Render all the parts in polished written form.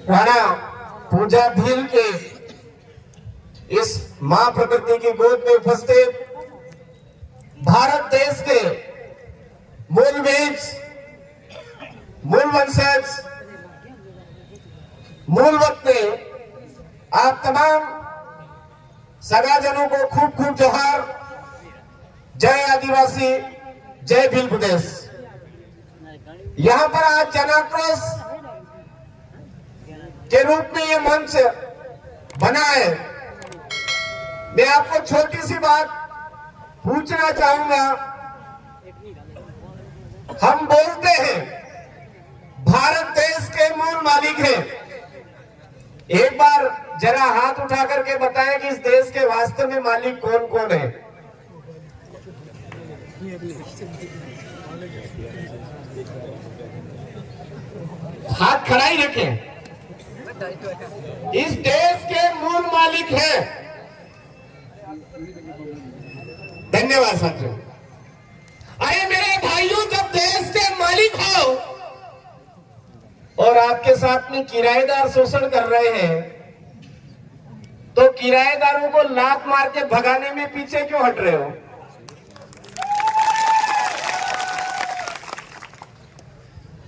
राणा पूजा भील के इस मां प्रकृति की गोद में उपस्थित भारत देश के मूल बीज, मूल वंशज, मूल वतनी आप तमाम सगाजनों को खूब खूब जोहार। जय आदिवासी, जय भील प्रदेश। यहां पर आज जनाक्रोश के रूप में ये मंच बना है। मैं आपको छोटी सी बात पूछना चाहूंगा। हम बोलते हैं भारत देश के मूल मालिक हैं। एक बार जरा हाथ उठा करके बताएं कि इस देश के वास्तव में मालिक कौन कौन है। हाथ खड़ा ही रखें। इस देश के मूल मालिक हैं। धन्यवाद साथियों। आइए मेरे भाइयों, जब देश के मालिक हो और आपके साथ में किराएदार शोषण कर रहे हैं, तो किराएदारों को लात मार के भगाने में पीछे क्यों हट रहे हो?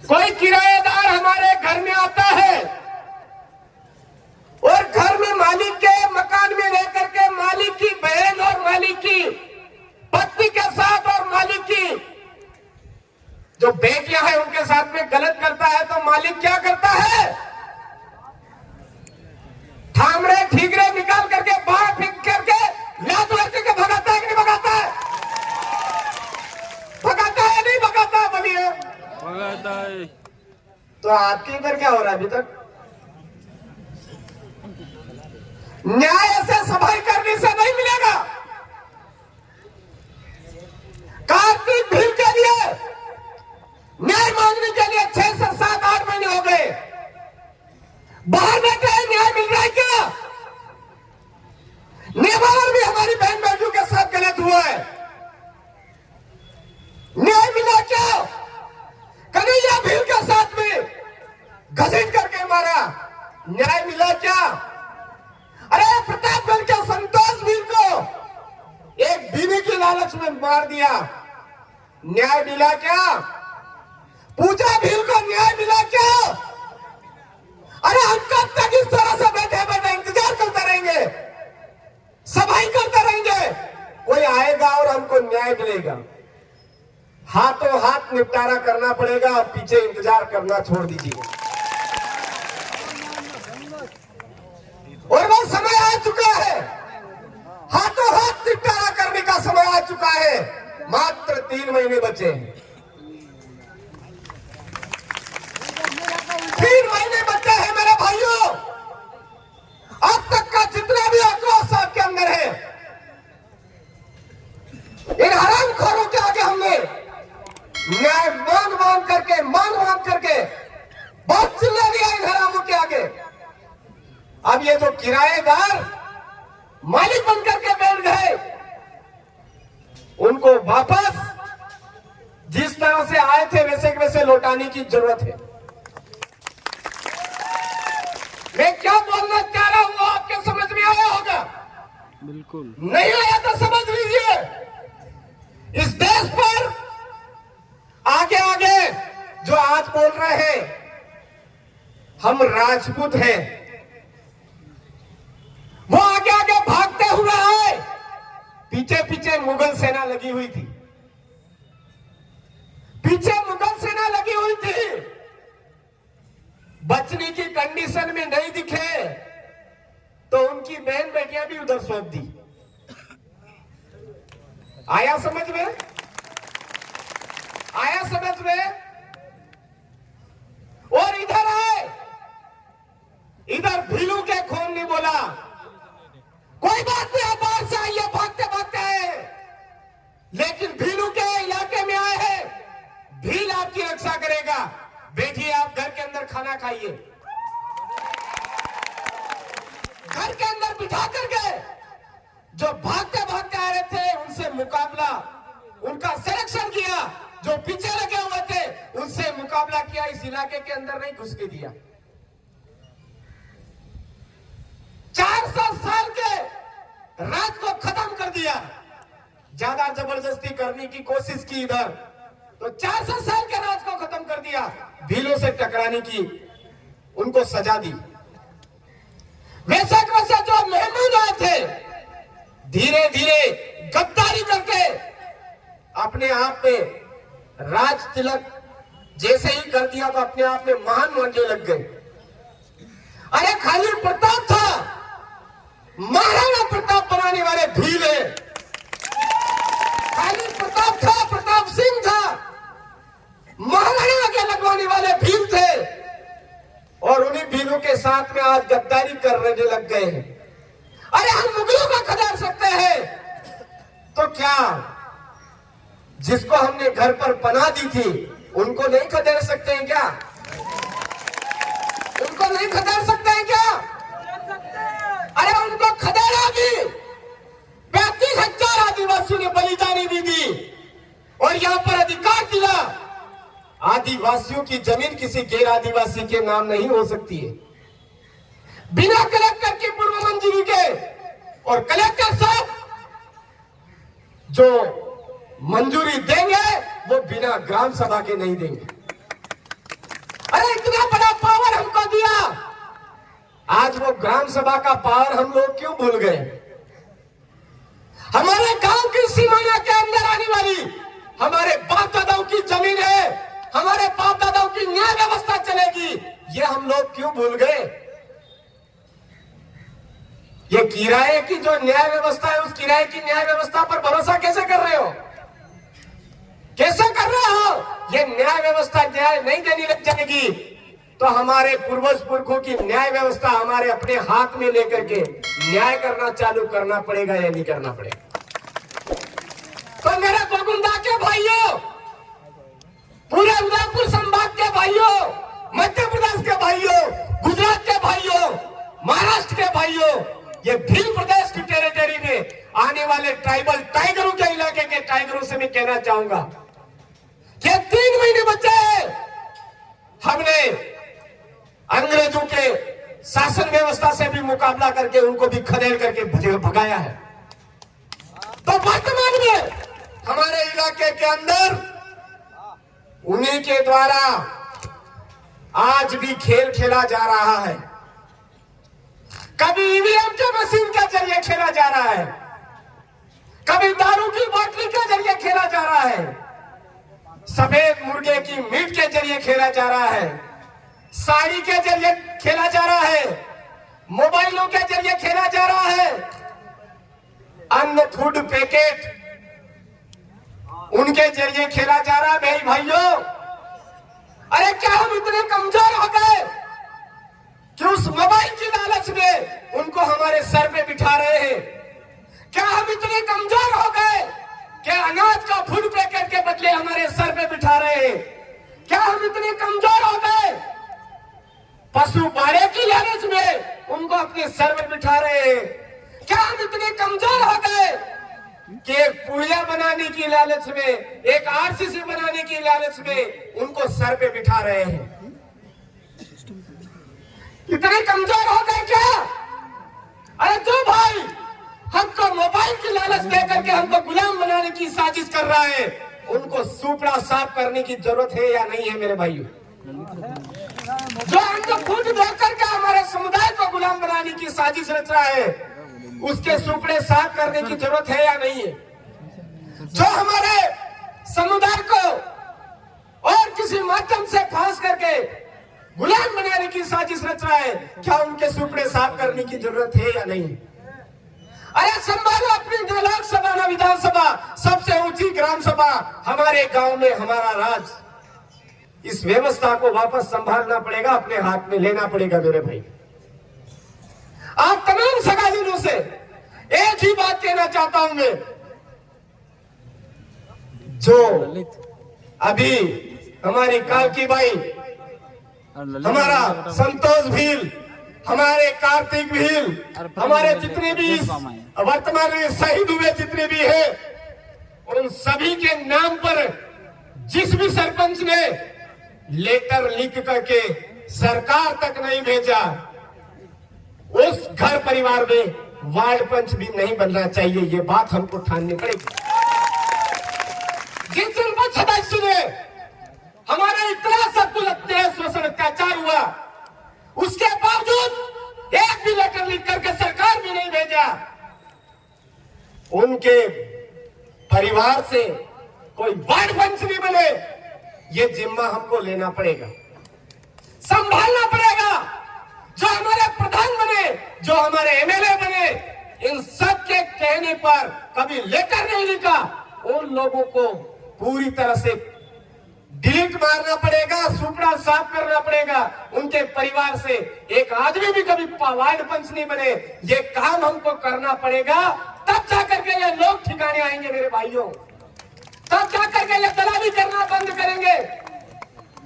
कोई किराएदार हमारे घर में आता है और घर में मालिक के मकान में रह करके मालिक की बहन और मालिक की पत्नी के साथ और मालिक की जो बेटियां हैं उनके साथ में गलत करता है, तो मालिक क्या करता है? थामड़े ठीकरे निकाल करके बाहर फेंक करके लात मार के भगाता है कि नहीं भगाता है? भगाता है नहीं भगाता है? बोलिए भगाता है। तो आपके इधर क्या हो रहा है अभी तक? न्याय ऐसे सफाई करने से नहीं मिलेगा। कार्तिक भील के लिए न्याय मांगने के लिए 6 से 7 8 महीने हो गए। बाहर बैठे न्याय मिल रहा है क्या? नेवार भी हमारी बहन बेटियों के साथ गलत हुआ है। न्याय मिला क्या? कन्हैया भील के साथ में घसीट करके मारा, न्याय मिला क्या? अरे प्रतापगढ़ के संतोष भील को एक बीवी की लालच में मार दिया, न्याय मिला क्या? पूजा भील को न्याय मिला क्या? अरे हम कब तक इस तरह से बैठे बैठे इंतजार करते रहेंगे, सफाई करते रहेंगे? कोई आएगा और हमको न्याय मिलेगा। हाथों हाथ निपटारा करना पड़ेगा और पीछे इंतजार करना छोड़ दीजिए। और वो समय आ चुका है, हाथों हाथ निपटारा करने का समय आ चुका है। मात्र 3 महीने बचे हैं। 3 महीने बचे हैं मेरे भाइयों। अब तक का जितना भी आक्रोश आपके अंदर है, इन हरामखोरों के आगे हमने न्याय मांग मांग करके बहुत चिल्ला दिया इन हरामों के आगे। अब ये जो किराएदार मालिक बनकर के बैठ गए, उनको वापस जिस तरह से आए थे वैसे के वैसे लौटाने की जरूरत है। मैं क्या बोलना चाह रहा हूं आपके समझ में आया होगा? बिल्कुल नहीं आया तो समझ लीजिए। इस देश पर आगे आगे जो आज बोल रहे हैं हम राजपूत हैं, वो आगे आगे भागते हुए आए। पीछे पीछे मुगल सेना लगी हुई थी, पीछे मुगल सेना लगी हुई थी। बचने की कंडीशन में नहीं दिखे तो उनकी बहन बेटियां भी उधर सौंप दी। आया समझ में? आया समझ में? और इधर आए, इधर भीलू के खून ने बोला कोई बात नहीं, आप बाहर से आइए, भागते भागते आए, लेकिन भीलू के इलाके में आए हैं, भील आपकी रक्षा करेगा। बैठिए, आप घर के अंदर खाना खाइए। घर के अंदर बिठा करके जो भागते भागते आ रहे थे उनसे मुकाबला, उनका सिलेक्शन किया। जो पीछे लगे हुए थे उनसे मुकाबला किया, इस इलाके के अंदर नहीं घुस के दिया। साल के राज को खत्म कर दिया। ज्यादा जबरदस्ती करने की कोशिश की इधर, तो 400 साल के राज को खत्म कर दिया। भीलों से टकराने की उनको सजा दी। वैसे जो मेहमान आए थे, धीरे धीरे गद्दारी करके अपने आप में राज तिलक जैसे ही कर दिया तो अपने आप में महान मानने लग गए। अरे खाली प्रताप था, महाराणा प्रताप बनाने वाले भील है। खाली प्रताप था, प्रताप सिंह था, महाराणा के लगवाने वाले भील थे, और उन्हीं भीलों के साथ में आज गद्दारी करने लग गए हैं। अरे हम मुगलों को खदेड़ सकते हैं तो क्या जिसको हमने घर पर पनाह दी थी उनको नहीं खदेड़ सकते हैं क्या? उनको नहीं खदेड़ सकते हैं क्या? अरे उनको खदेड़ा भी। 35,000 आदिवासियों ने बलिदानी भी दी और यहां पर अधिकार दिया। आदिवासियों की जमीन किसी गैर आदिवासी के नाम नहीं हो सकती है। बिना कलेक्टर की पूर्व मंजूरी के, और कलेक्टर साहब जो मंजूरी देंगे वो बिना ग्राम सभा के नहीं देंगे। अरे इतना बड़ा पावर हमको दिया, आज वो ग्राम सभा का पावर हम लोग क्यों भूल गए? हमारे गांव की सीमाओं के अंदर आने वाली हमारे बाप दादाओं की जमीन है, हमारे बाप दादाओं की न्याय व्यवस्था चलेगी, ये हम लोग क्यों भूल गए? ये किराए की जो न्याय व्यवस्था है, उस किराए की न्याय व्यवस्था पर भरोसा कैसे कर रहे हो? कैसे कर रहे हो? ये न्याय व्यवस्था न्याय नहीं देने लग जाएगी तो हमारे पूर्वज पुरखों की न्याय व्यवस्था हमारे अपने हाथ में लेकर के न्याय करना चालू करना पड़ेगा या नहीं करना पड़ेगा? तो मेरे गोगुंदा के भाइयों, पूरे उदयपुर संभाग के भाइयों, मध्य प्रदेश के भाइयों, गुजरात के भाइयों, महाराष्ट्र के भाइयों, ये भील प्रदेश की टेरिटरी में आने वाले ट्राइबल टाइगरों के इलाके के टाइगरों से मैं कहना चाहूंगा कि 3 महीने बचे हैं। हमने अंग्रेजों के शासन व्यवस्था से भी मुकाबला करके उनको भी खदेड़ करके भगाया है। तो वर्तमान में हमारे इलाके के अंदर उन्हीं के द्वारा आज भी खेल खेला जा रहा है। कभी ईवीएम के मशीन के जरिए खेला जा रहा है, कभी दारू की बोतल के जरिए खेला जा रहा है, सफेद मुर्गे की मीट के जरिए खेला जा रहा है, साड़ी के जरिए खेला जा रहा है, मोबाइलों के जरिए खेला जा रहा है, अन्न फूड पैकेट उनके जरिए खेला जा रहा है। भाई भाइयों, अरे क्या हम इतने कमजोर हो गए कि उस मोबाइल की लालच में उनको हमारे सर पे बिठा रहे हैं? क्या हम इतने कमजोर हो गए कि अनाज का फूड पैकेट के बदले हमारे सर पे बिठा रहे हैं? क्या हम इतने कमजोर हो गए पशु बाड़े की लालच में उनको अपने सर पे बिठा रहे हैं? क्या हम इतने कमजोर हो गए कि एक पुड़िया बनाने की लालच में, एक आरसीसी बनाने की लालच में उनको सर पे बिठा रहे हैं? इतने कमजोर हो गए क्या? अरे जो भाई हमको मोबाइल की लालच देकर के हमको गुलाम बनाने की साजिश कर रहा है, उनको सुपड़ा साफ करने की जरूरत है या नहीं है मेरे भाइयों? जो हमको खुद देकर के हमारे समुदाय को गुलाम बनाने की साजिश रच रहा है, उसके सुपड़े साफ करने की जरूरत है या नहीं है? जो हमारे समुदाय को और किसी माध्यम से फांस करके गुलाम बनाने की साजिश रच रहा है, क्या उनके सुपड़े साफ करने की जरूरत है या नहीं? अरे संभालो अपनी लोकसभा ना विधानसभा, सबसे ऊंची ग्राम सभा हमारे गांव में, हमारा राज। इस व्यवस्था को वापस संभालना पड़ेगा, अपने हाथ में लेना पड़ेगा मेरे भाई। आप तमाम सगाईनों से एक ही बात कहना चाहता हूं मैं, जो अभी हमारी कालकी बाई, हमारा संतोष भील, हमारे कार्तिक भील, हमारे जितने भी वर्तमान में शहीद हुए जितने भी हैं, उन सभी के नाम पर जिस भी सरपंच ने लेटर लिख करके सरकार तक नहीं भेजा, उस घर परिवार में वार्ड पंच भी नहीं बनना चाहिए। ये बात हमको ठाननी पड़ेगी। जिस दिन वो सदस्य ने हमारा इतना शोषण अत्याचार हुआ, उसके बावजूद एक भी लेटर लिख करके सरकार भी नहीं भेजा। उनके परिवार से कोई वार्ड पंच नहीं बने, ये जिम्मा हमको लेना पड़ेगा, संभालना पड़ेगा। जो हमारे प्रधान बने, जो हमारे एमएलए बने, इन सब के कहने पर कभी लेटर नहीं लिखा, उन लोगों को पूरी तरह से डिलीट मारना पड़ेगा, सुपड़ा साफ करना पड़ेगा। उनके परिवार से एक आदमी भी कभी वार्ड पंच नहीं बने, ये काम हमको करना पड़ेगा। तब जाकर के ये लोग ठिकाने आएंगे मेरे भाइयों, तब जाकर के ये दलाली करना बंद करेंगे।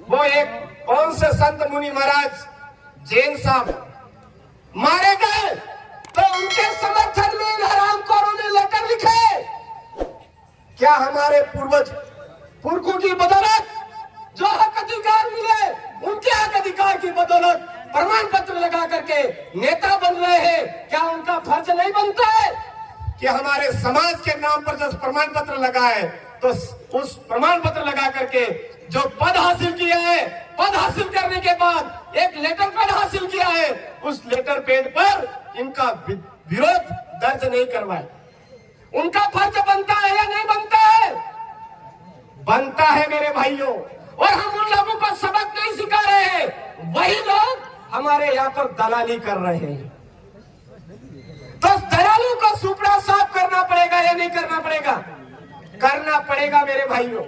वो एक कौन से संत मुनि महाराज जैन साहब मारे गए, तो उनके समर्थन में इन हरामखोरों ने लेटर लिखे। क्या हमारे पुरखों की बदौलत जो हक अधिकार मिले, उनके हक अधिकार की बदौलत प्रमाण पत्र लगा करके नेता बन रहे हैं? क्या उनका फर्ज नहीं बनता है कि हमारे समाज के नाम पर जो प्रमाण पत्र लगा है, तो उस प्रमाण पत्र लगा करके जो पद हासिल किया है, पद हासिल करने के बाद एक लेटर पैड हासिल किया है, उस लेटर पैड पर इनका विरोध दर्ज नहीं करवाए। उनका फर्ज बनता है या नहीं बनता है? बनता है मेरे भाइयों। और हम उन लोगों को सबक नहीं सिखा रहे हैं, वही लोग हमारे यहाँ पर दलाली कर रहे हैं। तो दलालों को सुपड़ा साफ करना पड़ेगा या नहीं करना पड़ेगा? करना पड़ेगा मेरे भाइयों।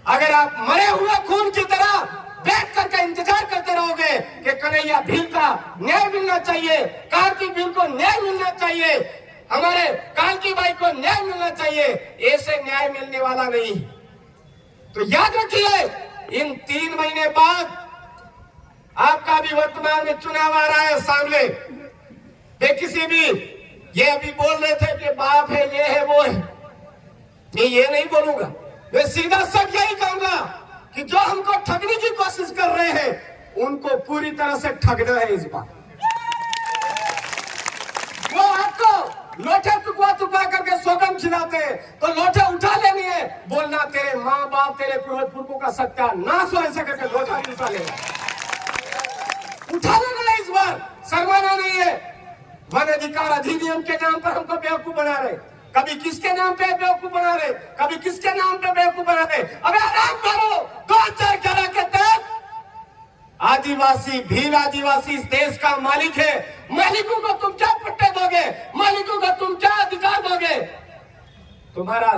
अगर आप मरे हुए खून की तरह बैठ करके इंतजार करते रहोगे कि कन्हैया भील का न्याय मिलना चाहिए, कार्तिक भील को न्याय मिलना चाहिए, हमारे कांकी बाई को न्याय मिलना चाहिए, ऐसे न्याय मिलने वाला नहीं। तो याद रखिए, इन 3 महीने बाद आपका भी वर्तमान में चुनाव आ रहा है सामने। वे किसी भी ये अभी बोल रहे थे कि बाप है, ये है, वो है, मैं ये नहीं बोलूंगा। मैं सीधा सच यही कहूंगा कि जो हमको ठगने की कोशिश कर रहे हैं, उनको पूरी तरह से ठगना है इस बार। वो आपको लोटे टुकवा करके सोगम खिलाते हैं, तो लोटे उठा लेनी है, बोलना तेरे माँ बाप, तेरे पुरखों का सत्यानाश हो, ऐसा करके लोटा उठा लेना, उठा लेना है इस बार, शर्माना नहीं है। वन अधिकार अधिनियम के नाम पर हमको बेवकूफ बना रहे, कभी किसके नाम पे बेवकूफ बना रहे, कभी किसके नाम पे बेवकूफ बना रहे। अबे आराम करो। 2011 के तहत आदिवासी, भील आदिवासी इस देश का मालिक है। मालिकों को तुम क्या पट्टे दोगे? मालिकों को तुम क्या अधिकार दोगे? तुम्हारा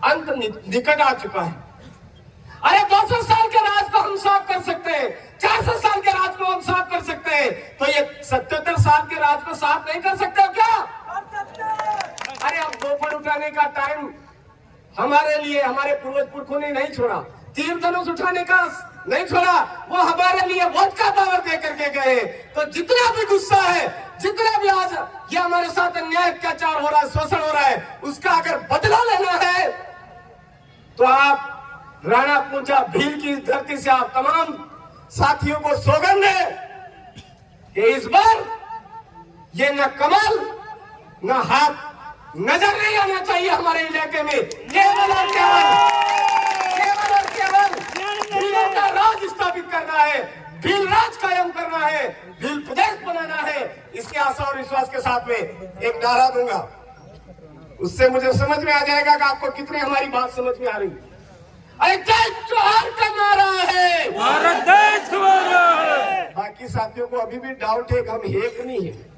अंत निकट आ चुका है। अरे 200 साल के राज को हम साफ कर सकते हैं, 400 साल के राज को हम साफ कर सकते हैं, तो ये 77 साल के राज को साफ नहीं कर सकते हो क्या? अरे अब दोपहर उठाने का टाइम हमारे लिए हमारे पुरखों ने नहीं छोड़ा, तीर धनुष उठाने का नहीं छोड़ा, वो हमारे लिए वोट का पावर दे करके गए। तो जितना भी गुस्सा है, जितना भी आज ये हमारे साथ अन्याय अत्याचार हो रहा है, शोषण हो रहा है, उसका अगर बदला लेना है, तो आप राणा पूंजा भील की धरती से आप तमाम साथियों को सौगंध है कि इस बार ये न कमल न हाथ नजर नहीं आना चाहिए हमारे इलाके में। केवल और केवल भीलों का राज स्थापित करना है, भील राज कायम करना है, भील प्रदेश बनाना है। इसके आशा और विश्वास के साथ में एक नारा दूंगा, उससे मुझे समझ में आ जाएगा कि आपको कितनी हमारी बात समझ में आ रही है। अरे जय जोहार का नारा है, भारत देश हमारा है। बाकी साथियों को अभी भी डाउट है कि हम एक नहीं है।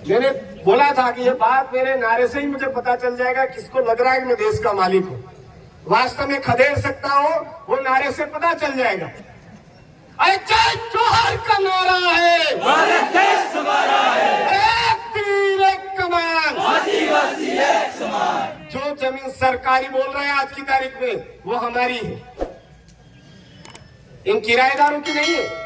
मैंने बोला था कि ये बात मेरे नारे से ही मुझे पता चल जाएगा किसको लग रहा है कि मैं देश का मालिक हूँ। वास्तव में खदेड़ सकता हूँ, वो नारे से पता चल जाएगा। अरे जय जोहार का नारा है, भारत देश हमारा है, एक तीर एक कमान, आदिवासी एक समान। जो जमीन सरकारी बोल रहे हैं आज की तारीख में, वो हमारी है, इन किराएदारों की नहीं है।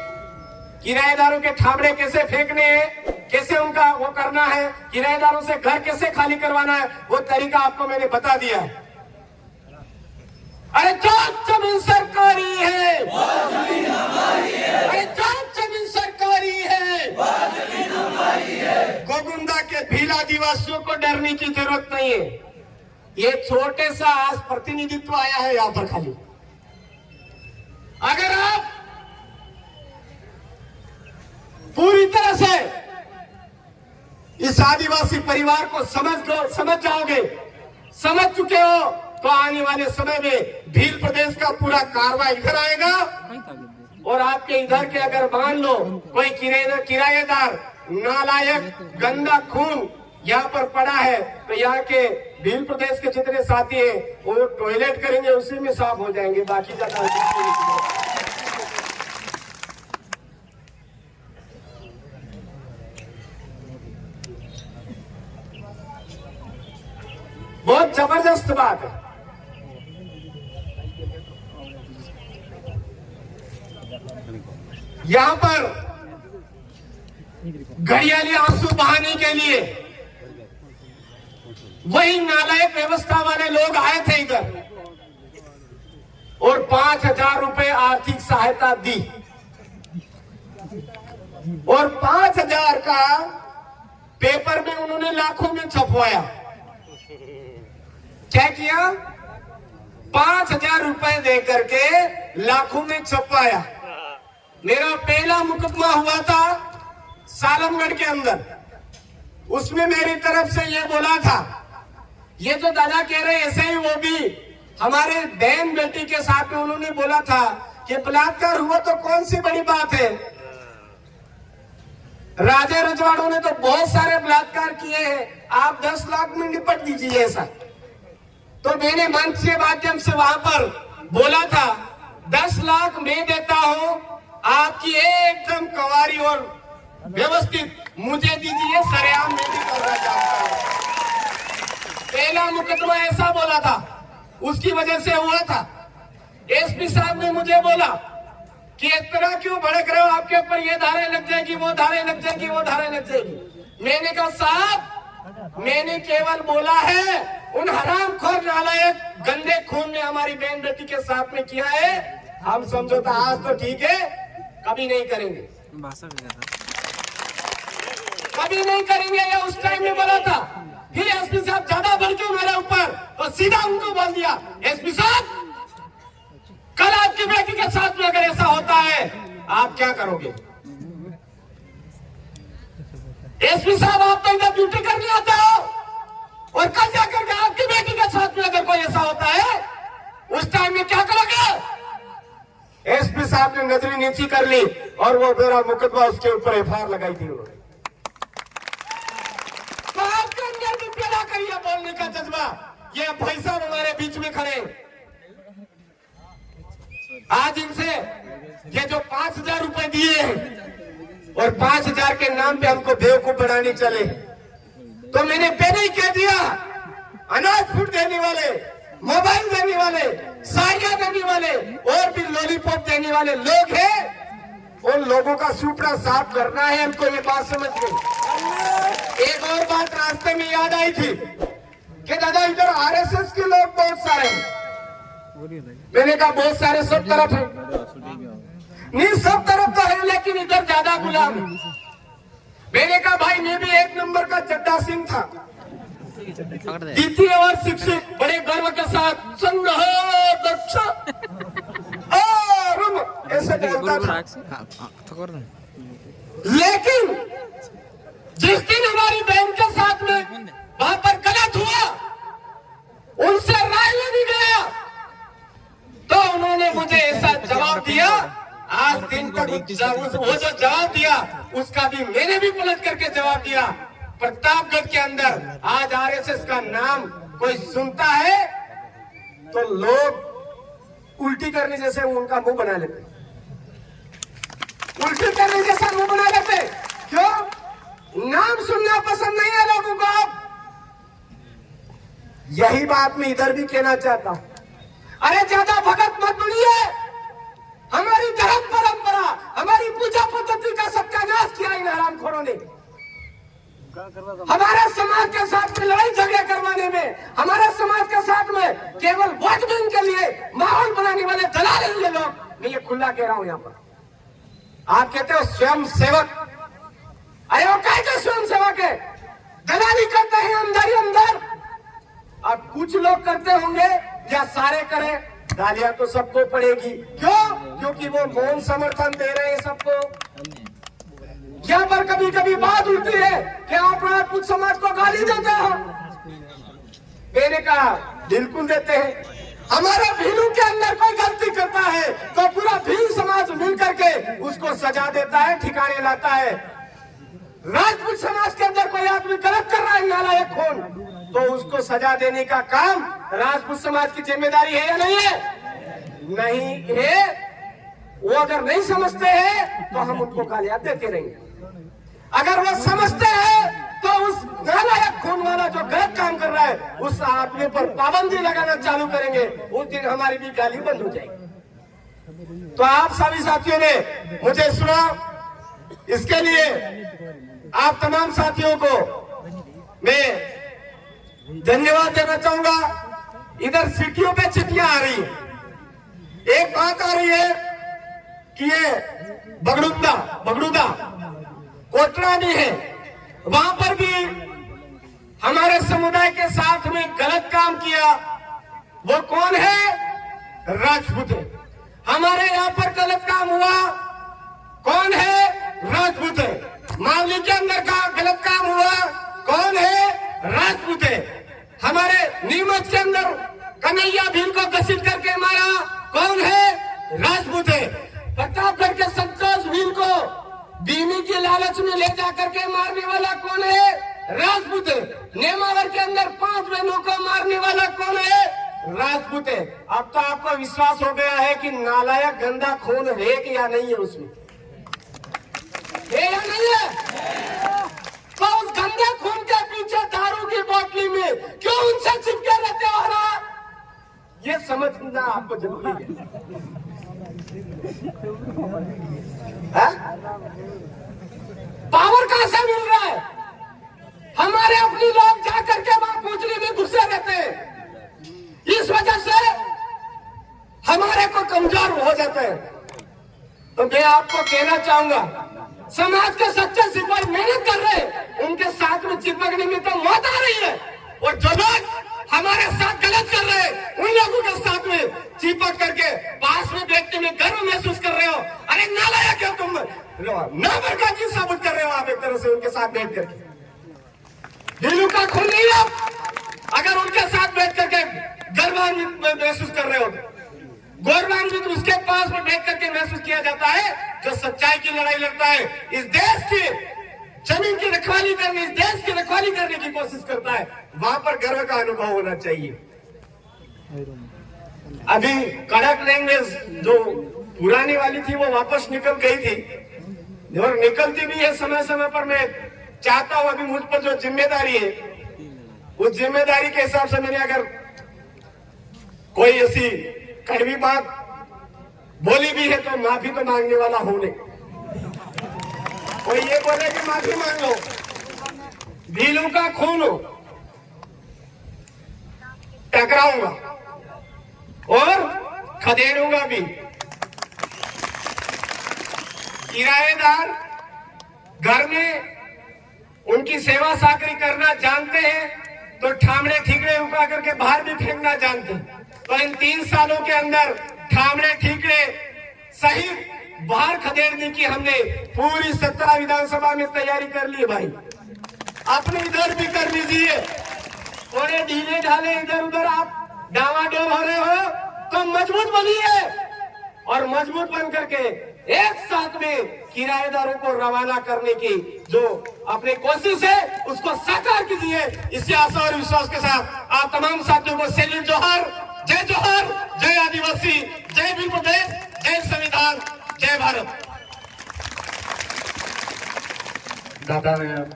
किराएदारों के ठामड़े कैसे फेंकने हैं, कैसे उनका वो करना है, किराएदारों से घर कैसे खाली करवाना है, वो तरीका आपको मैंने बता दिया है। अरे जो जमीन सरकारी है, वो जमीन हमारी है। अरे जो जमीन सरकारी है, वो जमीन हमारी है। आदिवासियों को डरने की जरूरत नहीं है। ये छोटे सा आज प्रतिनिधित्व आया है यहां पर खाली। अगर आप पूरी तरह से इस आदिवासी परिवार को समझ जाओगे, समझ चुके हो, तो आने वाले समय में भील प्रदेश का पूरा कारवा इधर आएगा और आपके इधर के अगर मान लो कोई किराएदार नालायक गंदा खून यहाँ पर पड़ा है, तो यहाँ के भील प्रदेश के जितने साथी हैं वो टॉयलेट करेंगे, उसी में साफ हो जाएंगे, बाकी ज्यादा। बहुत जबरदस्त बात है। यहां पर घड़ियाली आंसू बहाने के लिए वही नालायक व्यवस्था वाले लोग आए थे इधर और 5,000 रुपए आर्थिक सहायता दी और 5,000 का पेपर में उन्होंने लाखों में छपवाया। क्या किया? 5,000 रुपए देकर के लाखों में छपवाया। मेरा पहला मुकदमा हुआ था सालमगढ़ के अंदर, उसमें मेरी तरफ से ये बोला था, ये जो दादा कह रहे ऐसे ही वो भी हमारे बहन बेटी के साथ में उन्होंने बोला था कि बलात्कार हुआ तो कौन सी बड़ी बात है, राजा रजवाड़ों ने तो बहुत सारे बलात्कार किए हैं, आप 10 लाख में निपट दीजिए ऐसा। तो मैंने मंच के माध्यम से वहां पर बोला था 10 लाख मैं देता हूं, आपकी एकदम कवारी और व्यवस्थित मुझे दीजिए, सरेआम मैं भी करना चाहता हूं। पहला मुकदमा ऐसा बोला था, उसकी वजह से हुआ था। एसपी साहब ने मुझे बोला कि इस तरह क्यों भड़क रहे हो, आपके ऊपर ये धारें लग जाएगी, वो धारें लग जाएगी, वो धारें लग जाएगी। मैंने कहा साहब, मैंने केवल बोला है उन हरामखोर नालायक गंदे खून ने हमारी बहन बेटी के साथ में किया है, हम समझौता आज तो ठीक है, कभी नहीं करेंगे, कभी नहीं करेंगे, या उस टाइम में बोला था। फिर एसपी साहब ज्यादा बढ़ के मेरे ऊपर तो सीधा उनको बोल दिया, एसपी साहब कल आपकी बेटी के साथ में अगर ऐसा होता है आप क्या करोगे? एसपी साहब आप तो इधर ड्यूटी करने आते हो और कल जाकर के आपकी बेटी के साथ में अगर कोई ऐसा होता है उस टाइम में क्या करोगे? एसपी साहब ने नजरी नीची कर ली और वो मेरा मुकदमा उसके ऊपर एफआईआर लगाई थी उन्होंने। तो आपके अंदर भी पैदा करिए बोलने का जज्बा। ये भाई साहब हमारे बीच में खड़े, आज इनसे ये जो 5,000 रुपए दिए हैं और 5,000 के नाम पे हमको बेवकूफ बनाने चले, तो मैंने पहले ही कह दिया, अनाज फूट देने वाले, मोबाइल देने वाले, साड़ियां देने वाले और भी लॉलीपॉप देने वाले लोग हैं, उन लोगों का सूपड़ा साफ करना है हमको, ये बात समझ गए। एक और बात रास्ते में याद आई थी कि दादा इधर आरएसएस के लोग बहुत सारे हैं। मैंने कहा बहुत सारे सब तरफ है, नहीं सब तरफ तो है लेकिन इधर ज्यादा गुलाम है। मैंने कहा भाई मैं भी 1 नंबर का चड्डा सिंह था, द्वितीय और शिक्षक, बड़े गर्व के साथ संघ दक्ष ऐसे बोलता था। लेकिन जिस दिन हमारी बहन के साथ में वहां पर गलत हुआ, उनसे राय लेने गया तो उन्होंने मुझे ऐसा जवाब दिया, आज दिन तक वो जो जवाब दिया उसका भी मैंने भी पलट करके जवाब दिया। प्रतापगढ़ के अंदर आज आरएसएस का नाम कोई सुनता है तो लोग उल्टी करने जैसे उनका मुंह बना लेते, उल्टी करने जैसा मुंह बना लेते। क्यों? नाम सुनना पसंद नहीं है लोगों को। यही बात मैं इधर भी कहना चाहता हूं। अरे ज्यादा भगत मत बनिए, हमारी धर्म परंपरा, हमारी पूजा पद्धति का सत्यानाश किया इन हरामखोरों ने। हमारे समाज के साथ में लड़ाई झगड़े करवाने में, हमारे समाज के साथ में केवल वोट बैंक के लिए माहौल बनाने वाले दलाल हैं ये लोग। मैं ये खुला कह रहा हूं यहां पर। आप कहते हो स्वयं सेवक, अरे वो कैसे स्वयं सेवक है? दलाली करते हैं अंदर ही अंदर। अब कुछ लोग करते होंगे या सारे करें, गालियां तो सबको पड़ेगी। क्यों? क्योंकि वो मौन समर्थन दे रहे हैं सबको। यहाँ पर कभी कभी बात उठती है कि आप राजपूत समाज को गाली देते हो। मैंने कहा बिल्कुल देते हैं। हमारे भीलू के अंदर कोई गलती करता है तो पूरा भील समाज मिलकर के उसको सजा देता है, ठिकाने लाता है। राजपूत समाज के अंदर कोई आदमी गलत कर रहा है, नालायक खून, तो उसको सजा देने का काम राजपूत समाज की जिम्मेदारी है या नहीं है? नहीं है। वो अगर नहीं समझते हैं तो हम उनको गालियां देते रहेंगे। अगर वो समझते हैं तो उस नालायक खून वाला जो गलत काम कर रहा है उस आदमी पर पाबंदी लगाना चालू करेंगे, उस दिन हमारी भी गाली बंद हो जाएगी। तो आप सभी साथियों ने मुझे सुना, इसके लिए आप तमाम साथियों को मैं धन्यवाद देना चाहूंगा। इधर सिटियों पे चिट्ठियां आ रही है। एक बात आ रही है कि ये बगड़ुदा कोटरा भी है, वहां पर भी हमारे समुदाय के साथ में गलत काम किया। वो कौन है? राजपूत है। हमारे यहाँ पर गलत काम हुआ, कौन है? राजपूत है। मावली के अंदर का गलत काम हुआ, कौन है? राजपूत है। हमारे नीमच के अंदर कन्हैया भील को घसीट करके मारा, कौन है? राजपूत है। प्रतापगढ़ के संतोष भील को बीमी की लालच में ले जाकर के मारने वाला कौन है? राजपूत है। नेमावर के अंदर 5 बहनों को मारने वाला कौन है? राजपूत है। अब तो आपको विश्वास हो गया है कि नालायक गंदा खून है कि या नहीं है, उसमें है या नहीं है? तो उस गंदे खून के पीछे दारू की बोतली में क्यों उनसे चिपके रहते हो ना? ये समझना आपको जरूरी है। पावर कहां से मिल रहा है? हमारे अपने लोग जाकर के वहां पूछने में गुस्से रहते हैं। इस वजह से हमारे को कमजोर हो जाते हैं। तो मैं आपको कहना चाहूंगा, समाज के सच्चे सिपाही मेहनत कर रहे हैं, उनके साथ में चिपकने में तो मौत आ रही है। और जो लोग हमारे साथ गलत कर रहे हैं, उन लोगों के साथ में चिपक करके पास में बैठने में गर्व महसूस कर रहे हो। अरे नालायक है तुम, नाबर का चीज साबित कर रहे हो आप एक तरह से उनके साथ बैठ करके। भीलू का खून नहीं है। अगर उनके साथ बैठ करके गर्वान्वित महसूस कर रहे हो, गौरवान्वित उसके पास में बैठ करके महसूस किया जाता है जो सच्चाई की लड़ाई लड़ता है, इस देश की जमीन की रखवाली करने, इस देश की रखवाली करने की कोशिश करता है। वहां पर गर्व का अनुभव होना चाहिए। अभी कड़क लैंग्वेज जो पुरानी वाली थी वो वापस निकल गई थी और निकलती भी है समय समय पर। मैं चाहता हूं अभी मुझ पर जो जिम्मेदारी है उस जिम्मेदारी के हिसाब से मैंने अगर कोई ऐसी कड़वी बात बोली भी है तो माफी तो मांगने वाला हूं नहीं। कोई ये बोले कि माफी मांग लो, भीलू का खून हो, टकराऊंगा और खदेड़ूंगा भी। किराएदार घर में उनकी सेवा साकरी करना जानते हैं तो ठामड़े ठीकरे उठा करके बाहर भी फेंकना जानते हैं। तो इन 3 सालों के अंदर ठामड़े ठीकरे सहित बाहर खदेड़ने की हमने पूरी 17 विधानसभा में तैयारी कर ली। भाई अपने इधर भी कर लीजिए। थोड़े ढीले ढाले इधर उधर आप डावाडोल हो रहे हो तो मजबूत बनिए और मजबूत बन करके एक साथ में किराएदारों को रवाना करने की जो अपनी कोशिश है उसको साकार कीजिए। इससे आशा और विश्वास के साथ आप तमाम साथियों को सैल्यूट। जोहर, जय आदिवासी, जय भील प्रदेश, जय संविधान, जय भारत। दादा